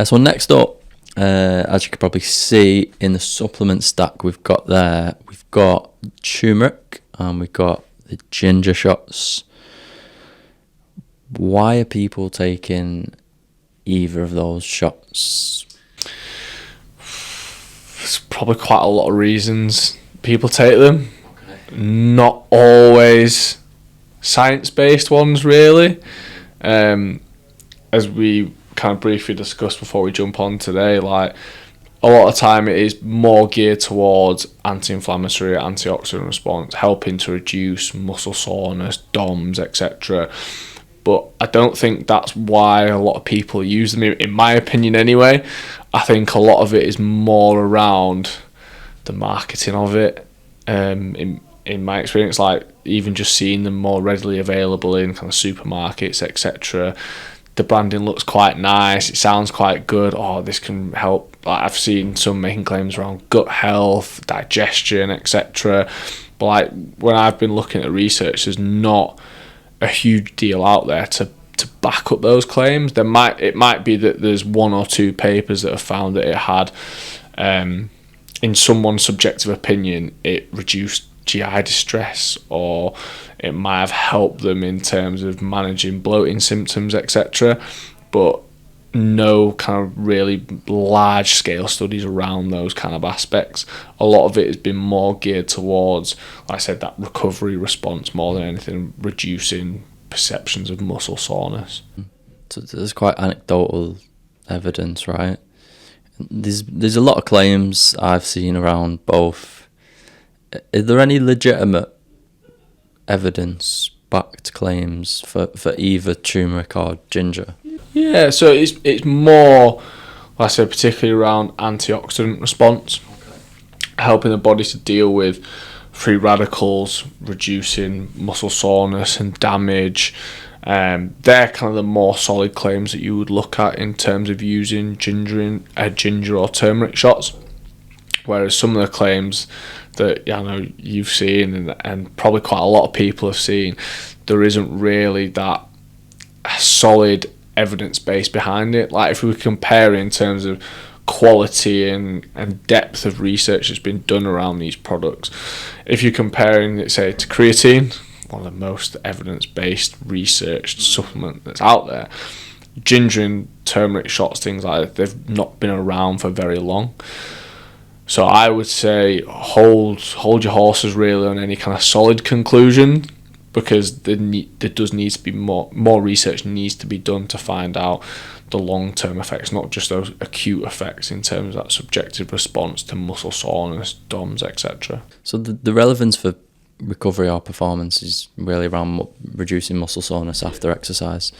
So next up, as you can probably see in the supplement stack we've got turmeric and we've got the ginger shots. Why are people taking either of those shots? There's probably quite a lot of reasons people take them. Okay. Not always science-based ones, really. As we kind of briefly discussed before we jump on today, like a lot of time it is more geared towards anti-inflammatory, antioxidant response, helping to reduce muscle soreness, DOMS, etc. But I don't think that's why a lot of people use them, in my opinion anyway. I think a lot of it is more around the marketing of it. In my experience, like even just seeing them more readily available in kind of supermarkets, etc. The branding looks quite nice. It sounds quite good. Oh, this can help. Like I've seen some making claims around gut health, digestion, etc. But like when I've been looking at research, there's not a huge deal out there to back up those claims. It might be that there's one or two papers that have found that it had, in someone's subjective opinion, it reduced GI distress, or it might have helped them in terms of managing bloating symptoms, etc. But no kind of really large scale studies around those kind of aspects. A lot of it has been more geared towards, like I said, that recovery response more than anything, reducing perceptions of muscle soreness. So there's quite anecdotal evidence, right? There's a lot of claims I've seen around both. Is there any legitimate evidence-backed claims for either turmeric or ginger? Yeah, so it's more, like I said, particularly around antioxidant response, helping the body to deal with free radicals, reducing muscle soreness and damage. They're kind of the more solid claims that you would look at in terms of using ginger or turmeric shots. Whereas some of the claims that I know you've seen and probably quite a lot of people have seen, there isn't really that solid evidence base behind it. Like if we compare in terms of quality and depth of research that's been done around these products, if you're comparing it, say, to creatine, one of the most evidence-based researched supplement that's out there, ginger and turmeric shots, things like that, they've not been around for very long. So I would say hold your horses really on any kind of solid conclusion, because there does need to be more research needs to be done to find out the long-term effects, not just those acute effects in terms of that subjective response to muscle soreness, DOMS, etc. So the relevance for recovery or performance is really around reducing muscle soreness after exercise.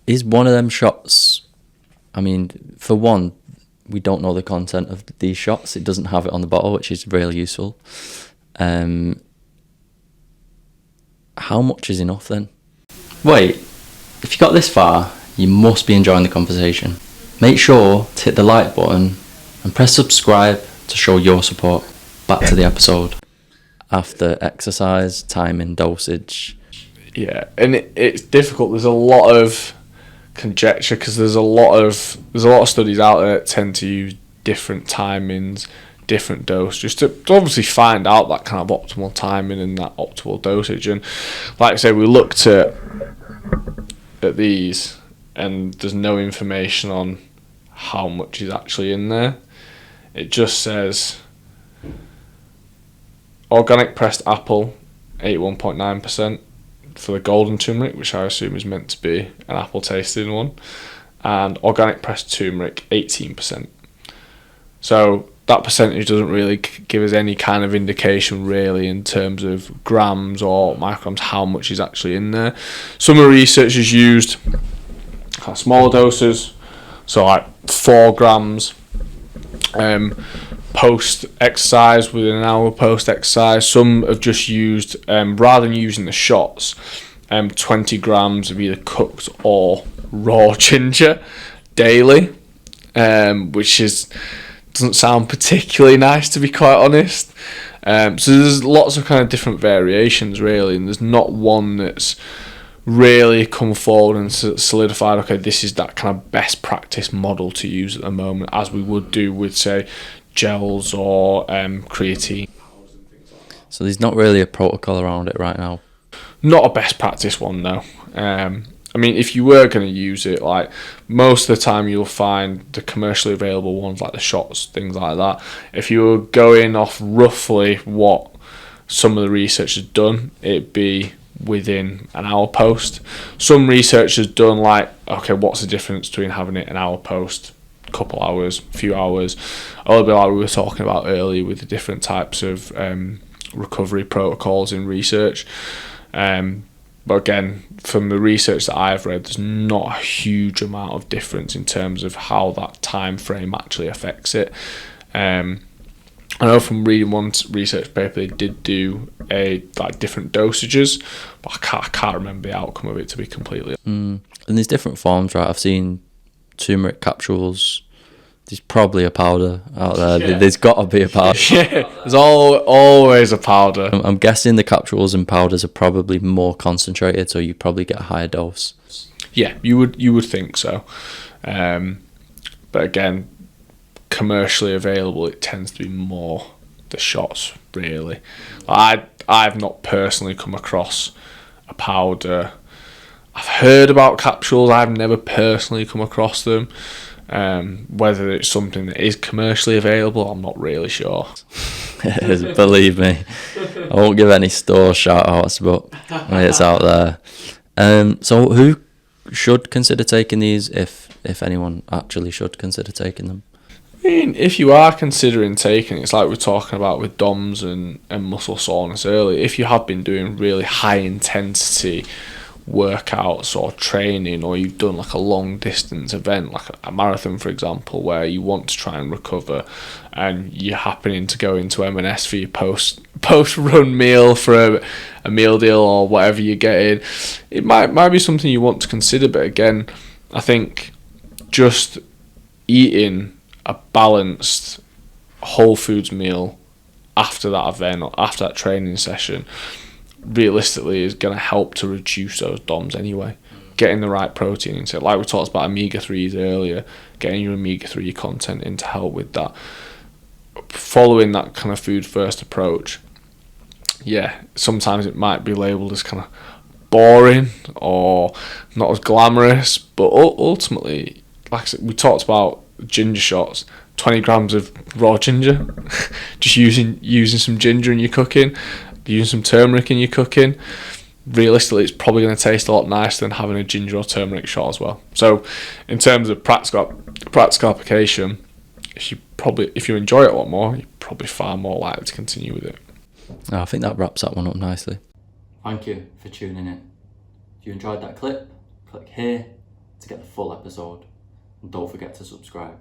Is one of them shots, I mean, for one, we don't know the content of these shots. It doesn't have it on the bottle, which is really useful. How much is enough then? Wait, if you got this far, you must be enjoying the conversation. Make sure to hit the like button and press subscribe to show your support. Back to the episode. After exercise, timing, dosage. Yeah, and it's difficult. There's a lot of conjecture because there's a lot of studies out there that tend to use different timings, different dose, just to obviously find out that kind of optimal timing and that optimal dosage. And like I said, we looked at these and there's no information on how much is actually in there. It just says organic pressed apple 81.9% for the golden turmeric, which I assume is meant to be an apple tasting one, and organic pressed turmeric 18%. So that percentage doesn't really give us any kind of indication really in terms of grams or micrograms how much is actually in there. Some of the research has used smaller doses, so like 4 grams post exercise, within an hour post exercise. Some have just used, rather than using the shots, 20 grams of either cooked or raw ginger daily, which doesn't sound particularly nice, to be quite honest. So there's lots of kind of different variations really, and there's not one that's really come forward and solidified, okay, this is that kind of best practice model to use at the moment, as we would do with, say, gels or creatine. So there's not really a protocol around it right now. Not a best practice one, though. I mean, if you were going to use it, like, most of the time you'll find the commercially available ones, like the shots, things like that. If you were going off roughly what some of the research has done, it'd be within an hour post. Some research has done, like, okay, what's the difference between having it an hour post, couple hours, few hours, a little bit like we were talking about earlier with the different types of recovery protocols in research. But again, from the research that I've read, there's not a huge amount of difference in terms of how that time frame actually affects it. I know from reading one research paper, they did do different dosages, but I can't remember the outcome of it, to be completely honest. And there's different forms, right? I've seen turmeric capsules. There's probably a powder out there. Yeah. There's got to be a powder. Yeah, there's always a powder. I'm guessing the capsules and powders are probably more concentrated, so you probably get a higher dose. Yeah, you would think so. But again, commercially available, it tends to be more the shots, really. I've not personally come across a powder. I've heard about capsules. I've never personally come across them. Whether it's something that is commercially available, I'm not really sure. Believe me, I won't give any store shout outs, but it's out there. So who should consider taking these, if anyone actually should consider taking them? I mean, if you are considering taking it, it's like we're talking about with DOMS and muscle soreness earlier. If you have been doing really high intensity workouts or training, or you've done like a long distance event like a marathon, for example, where you want to try and recover, and you're happening to go into M&S for your post run meal for a meal deal or whatever you're getting, it might be something you want to consider. But again, I think just eating a balanced whole foods meal after that event or after that training session realistically is going to help to reduce those DOMs anyway. Getting the right protein into it, like we talked about omega-3s earlier, getting your omega-3 content in to help with that. Following that kind of food first approach, yeah, sometimes it might be labelled as kind of boring or not as glamorous, but ultimately, like I said, we talked about ginger shots, 20 grams of raw ginger, just using some ginger in your cooking, using some turmeric in your cooking, realistically it's probably going to taste a lot nicer than having a ginger or turmeric shot as well. So in terms of practical application, if you enjoy it a lot more, you're probably far more likely to continue with it. I think that wraps that one up nicely. Thank you for tuning in. If you enjoyed that clip, click here to get the full episode, and don't forget to subscribe.